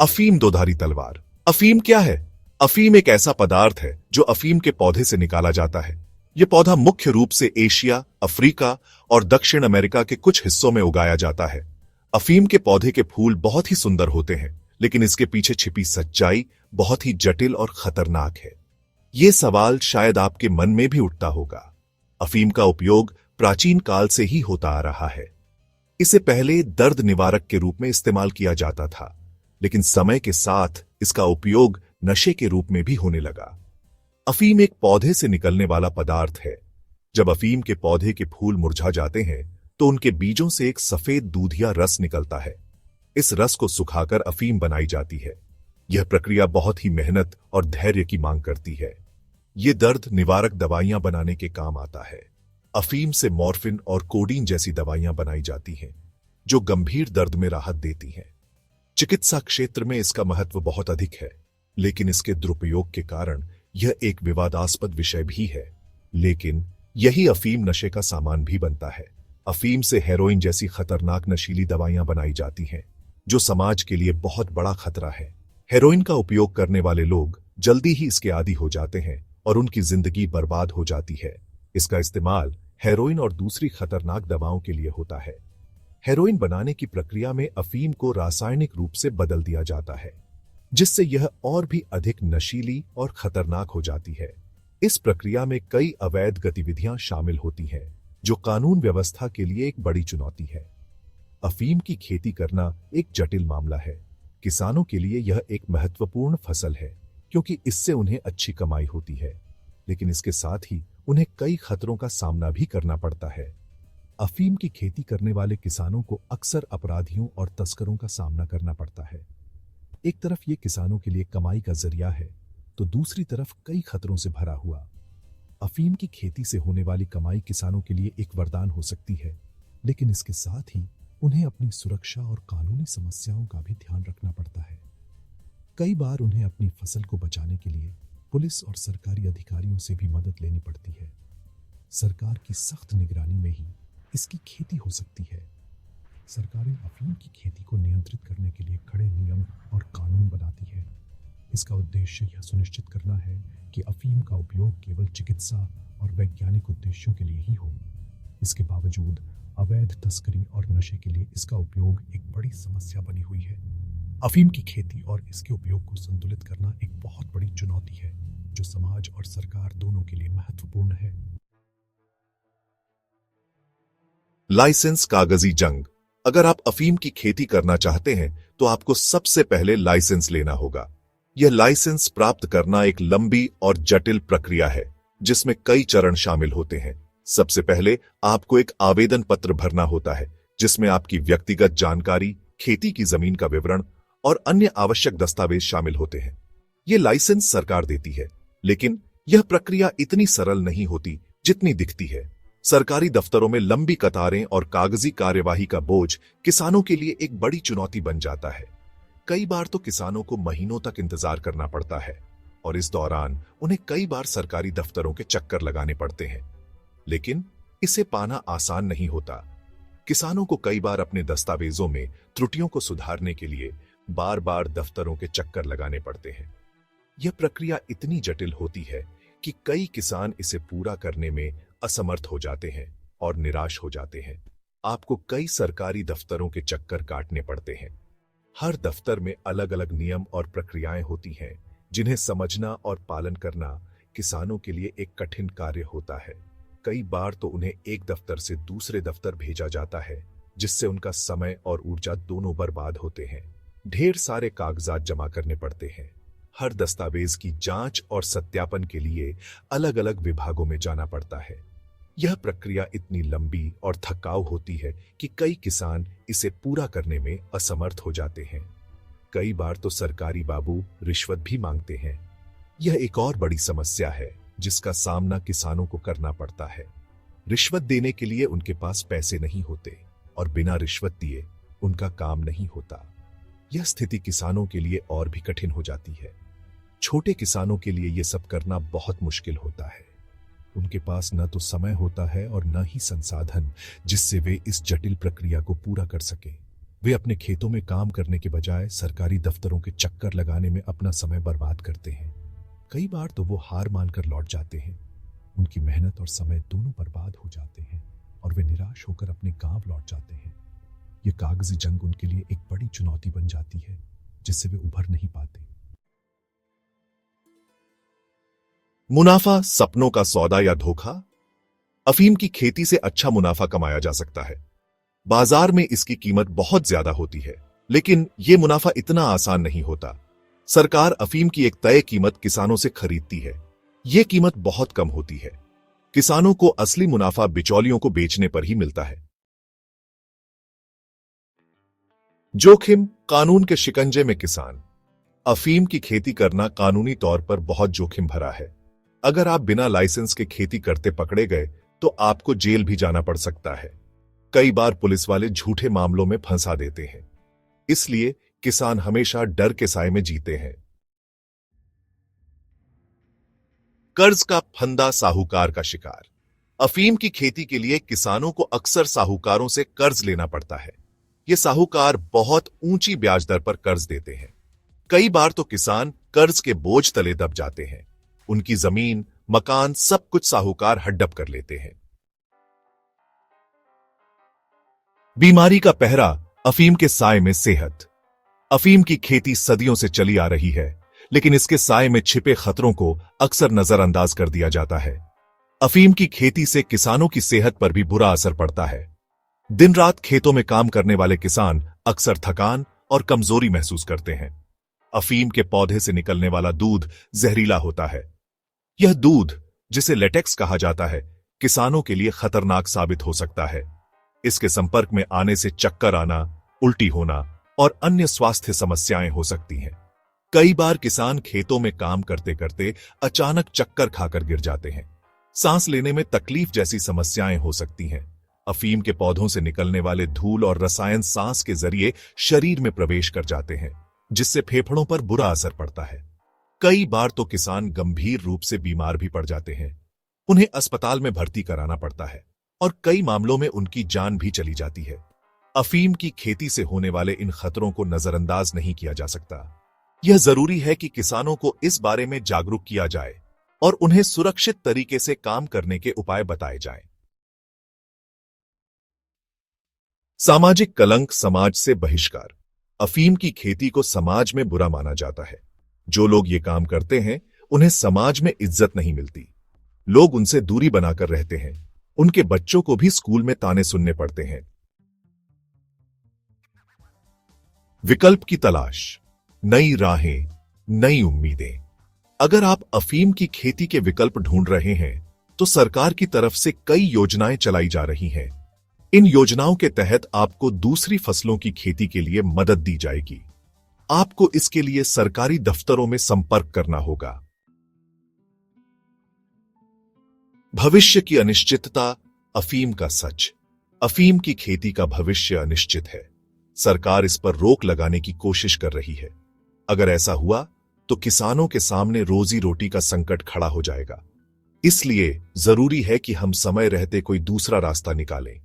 अफीम दोधारी तलवार। अफीम क्या है? अफीम एक ऐसा पदार्थ है जो अफीम के पौधे से निकाला जाता है। यह पौधा मुख्य रूप से एशिया, अफ्रीका और दक्षिण अमेरिका के कुछ हिस्सों में उगाया जाता है। अफीम के पौधे के फूल बहुत ही सुंदर होते हैं, लेकिन इसके पीछे छिपी सच्चाई बहुत ही जटिल और खतरनाक है। ये सवाल शायद आपके मन में भी उठता होगा। अफीम का उपयोग प्राचीन काल से ही होता आ रहा है। इसे पहले दर्द निवारक के रूप में इस्तेमाल किया जाता था, लेकिन समय के साथ इसका उपयोग नशे के रूप में भी होने लगा। अफीम एक पौधे से निकलने वाला पदार्थ है। जब अफीम के पौधे के फूल मुरझा जाते हैं तो उनके बीजों से एक सफेद दूधिया रस निकलता है। इस रस को सुखाकर अफीम बनाई जाती है। यह प्रक्रिया बहुत ही मेहनत और धैर्य की मांग करती है। यह दर्द निवारक दवाइयां बनाने के काम आता है। अफीम से मॉर्फिन और कोडीन जैसी दवाइयां बनाई जाती हैं, जो गंभीर दर्द में राहत देती हैं। चिकित्सा क्षेत्र में इसका महत्व बहुत अधिक है, लेकिन इसके दुरुपयोग के कारण यह एक विवादास्पद विषय भी है। लेकिन यही अफीम नशे का सामान भी बनता है। अफीम से हेरोइन जैसी खतरनाक नशीली दवाइयां बनाई जाती हैं, जो समाज के लिए बहुत बड़ा खतरा है। हेरोइन का उपयोग करने वाले लोग जल्दी ही इसके आदी हो जाते हैं और उनकी जिंदगी बर्बाद हो जाती है। इसका इस्तेमाल हेरोइन और दूसरी खतरनाक दवाओं के लिए होता है। हेरोइन बनाने की प्रक्रिया में अफीम को रासायनिक रूप से बदल दिया जाता है, जिससे यह और भी अधिक नशीली और खतरनाक हो जाती है। इस प्रक्रिया में कई अवैध गतिविधियां शामिल होती हैं, जो कानून व्यवस्था के लिए एक बड़ी चुनौती है। अफीम की खेती करना एक जटिल मामला है। किसानों के लिए यह एक महत्वपूर्ण फसल है, क्योंकि इससे उन्हें अच्छी कमाई होती है, लेकिन इसके साथ ही उन्हें कई खतरों का सामना भी करना पड़ता है। अफीम की खेती करने वाले किसानों को अक्सर अपराधियों और तस्करों का सामना करना पड़ता है। एक तरफ ये किसानों के लिए कमाई का जरिया है, तो दूसरी तरफ कई खतरों से भरा हुआ। अफीम की खेती से होने वाली कमाई किसानों के लिए एक वरदान हो सकती है, लेकिन इसके साथ ही उन्हें अपनी सुरक्षा और कानूनी समस्याओं का भी ध्यान रखना पड़ता है। कई बार उन्हें अपनी फसल को बचाने के लिए पुलिस और सरकारी अधिकारियों से भी मदद लेनी पड़ती है। सरकार की सख्त निगरानी में ही इसकी खेती हो सकती है। सरकारें अफीम की खेती को नियंत्रित करने के लिए कड़े नियम और कानून बनाती है। इसका उद्देश्य यह सुनिश्चित करना है कि अफीम का उपयोग केवल चिकित्सा और वैज्ञानिक उद्देश्यों के लिए ही हो। इसके बावजूद अवैध तस्करी और नशे के लिए इसका उपयोग एक बड़ी समस्या बनी हुई है। अफीम की खेती और इसके उपयोग को संतुलित करना एक बहुत बड़ी चुनौती है, जो समाज और सरकार दोनों के लिए महत्वपूर्ण है। लाइसेंस कागजी जंग। अगर आप अफीम की खेती करना चाहते हैं तो आपको सबसे पहले लाइसेंस लेना होगा। यह लाइसेंस प्राप्त करना एक लंबी और जटिल प्रक्रिया है, जिसमें कई चरण शामिल होते हैं। सबसे पहले आपको एक आवेदन पत्र भरना होता है, जिसमें आपकी व्यक्तिगत जानकारी, खेती की जमीन का विवरण और अन्य आवश्यक दस्तावेज शामिल होते हैं। यह लाइसेंस सरकार देती है, लेकिन यह प्रक्रिया इतनी सरल नहीं होती जितनी दिखती है। सरकारी दफ्तरों में लंबी कतारें और कागजी कार्यवाही का बोझ किसानों के लिए एक बड़ी चुनौती बन जाता है। कई बार तो किसानों को महीनों तक इंतजार करना पड़ता है और इस दौरान उन्हें कई बार सरकारी दफ्तरों के चक्कर लगाने पड़ते हैं। लेकिन इसे पाना आसान नहीं होता। किसानों को कई बार अपने दस्तावेजों में त्रुटियों को सुधारने के लिए बार बार दफ्तरों के चक्कर लगाने पड़ते हैं। यह प्रक्रिया इतनी जटिल होती है कि कई किसान इसे पूरा करने में असमर्थ हो जाते हैं और निराश हो जाते हैं। आपको कई सरकारी दफ्तरों के चक्कर काटने पड़ते हैं। हर दफ्तर में अलग अलग नियम और प्रक्रियाएं होती हैं, जिन्हें समझना और पालन करना किसानों के लिए एक कठिन कार्य होता है। कई बार तो उन्हें एक दफ्तर से दूसरे दफ्तर भेजा जाता है, जिससे उनका समय और ऊर्जा दोनों बर्बाद होते हैं। ढेर सारे कागजात जमा करने पड़ते हैं। हर दस्तावेज की जांच और सत्यापन के लिए अलग अलग विभागों में जाना पड़ता है। यह प्रक्रिया इतनी लंबी और थकाऊ होती है कि कई किसान इसे पूरा करने में असमर्थ हो जाते हैं। कई बार तो सरकारी बाबू रिश्वत भी मांगते हैं। यह एक और बड़ी समस्या है जिसका सामना किसानों को करना पड़ता है। रिश्वत देने के लिए उनके पास पैसे नहीं होते और बिना रिश्वत दिए उनका काम नहीं होता। यह स्थिति किसानों के लिए और भी कठिन हो जाती है। छोटे किसानों के लिए यह सब करना बहुत मुश्किल होता है। उनके पास न तो समय होता है और न ही संसाधन जिससे वे इस जटिल प्रक्रिया को पूरा कर सकें। वे अपने खेतों में काम करने के बजाय सरकारी दफ्तरों के चक्कर लगाने में अपना समय बर्बाद करते हैं। कई बार तो वो हार मानकर लौट जाते हैं। उनकी मेहनत और समय दोनों बर्बाद हो जाते हैं और वे निराश होकर अपने गांव लौट जाते हैं। ये कागजी जंग उनके लिए एक बड़ी चुनौती बन जाती है जिससे वे उभर नहीं पाते। मुनाफा सपनों का सौदा या धोखा? अफीम की खेती से अच्छा मुनाफा कमाया जा सकता है। बाजार में इसकी कीमत बहुत ज्यादा होती है, लेकिन यह मुनाफा इतना आसान नहीं होता। सरकार अफीम की एक तय कीमत किसानों से खरीदती है। यह कीमत बहुत कम होती है। किसानों को असली मुनाफा बिचौलियों को बेचने पर ही मिलता है। जोखिम, कानून के शिकंजे में किसान। अफीम की खेती करना कानूनी तौर पर बहुत जोखिम भरा है। अगर आप बिना लाइसेंस के खेती करते पकड़े गए तो आपको जेल भी जाना पड़ सकता है। कई बार पुलिस वाले झूठे मामलों में फंसा देते हैं। इसलिए किसान हमेशा डर के साए में जीते हैं। कर्ज का फंदा, साहूकार का शिकार। अफीम की खेती के लिए किसानों को अक्सर साहूकारों से कर्ज लेना पड़ता है। ये साहूकार बहुत ऊंची ब्याज दर पर कर्ज देते हैं। कई बार तो किसान कर्ज के बोझ तले दब जाते हैं। उनकी जमीन, मकान, सब कुछ साहूकार हड़प कर लेते हैं। बीमारी का पहरा, अफीम के साए में सेहत। अफीम की खेती सदियों से चली आ रही है, लेकिन इसके साए में छिपे खतरों को अक्सर नजरअंदाज कर दिया जाता है। अफीम की खेती से किसानों की सेहत पर भी बुरा असर पड़ता है। दिन रात खेतों में काम करने वाले किसान अक्सर थकान और कमजोरी महसूस करते हैं। अफीम के पौधे से निकलने वाला दूध जहरीला होता है। यह दूध, जिसे लेटेक्स कहा जाता है, किसानों के लिए खतरनाक साबित हो सकता है। इसके संपर्क में आने से चक्कर आना, उल्टी होना और अन्य स्वास्थ्य समस्याएं हो सकती हैं। कई बार किसान खेतों में काम करते करते अचानक चक्कर खाकर गिर जाते हैं। सांस लेने में तकलीफ जैसी समस्याएं हो सकती हैं। अफीम के पौधों से निकलने वाले धूल और रसायन सांस के जरिए शरीर में प्रवेश कर जाते हैं, जिससे फेफड़ों पर बुरा असर पड़ता है। कई बार तो किसान गंभीर रूप से बीमार भी पड़ जाते हैं। उन्हें अस्पताल में भर्ती कराना पड़ता है और कई मामलों में उनकी जान भी चली जाती है। अफीम की खेती से होने वाले इन खतरों को नजरअंदाज नहीं किया जा सकता। यह जरूरी है कि किसानों को इस बारे में जागरूक किया जाए और उन्हें सुरक्षित तरीके से काम करने के उपाय बताए जाएं। सामाजिक कलंक, समाज से बहिष्कार। अफीम की खेती को समाज में बुरा माना जाता है। जो लोग ये काम करते हैं, उन्हें समाज में इज्जत नहीं मिलती। लोग उनसे दूरी बनाकर रहते हैं। उनके बच्चों को भी स्कूल में ताने सुनने पड़ते हैं। विकल्प की तलाश, नई राहें, नई उम्मीदें। अगर आप अफीम की खेती के विकल्प ढूंढ रहे हैं, तो सरकार की तरफ से कई योजनाएं चलाई जा रही हैं। इन योजनाओं के तहत आपको दूसरी फसलों की खेती के लिए मदद दी जाएगी। आपको इसके लिए सरकारी दफ्तरों में संपर्क करना होगा। भविष्य की अनिश्चितता, अफीम का सच। अफीम की खेती का भविष्य अनिश्चित है। सरकार इस पर रोक लगाने की कोशिश कर रही है। अगर ऐसा हुआ तो किसानों के सामने रोजी रोटी का संकट खड़ा हो जाएगा। इसलिए जरूरी है कि हम समय रहते कोई दूसरा रास्ता निकालें।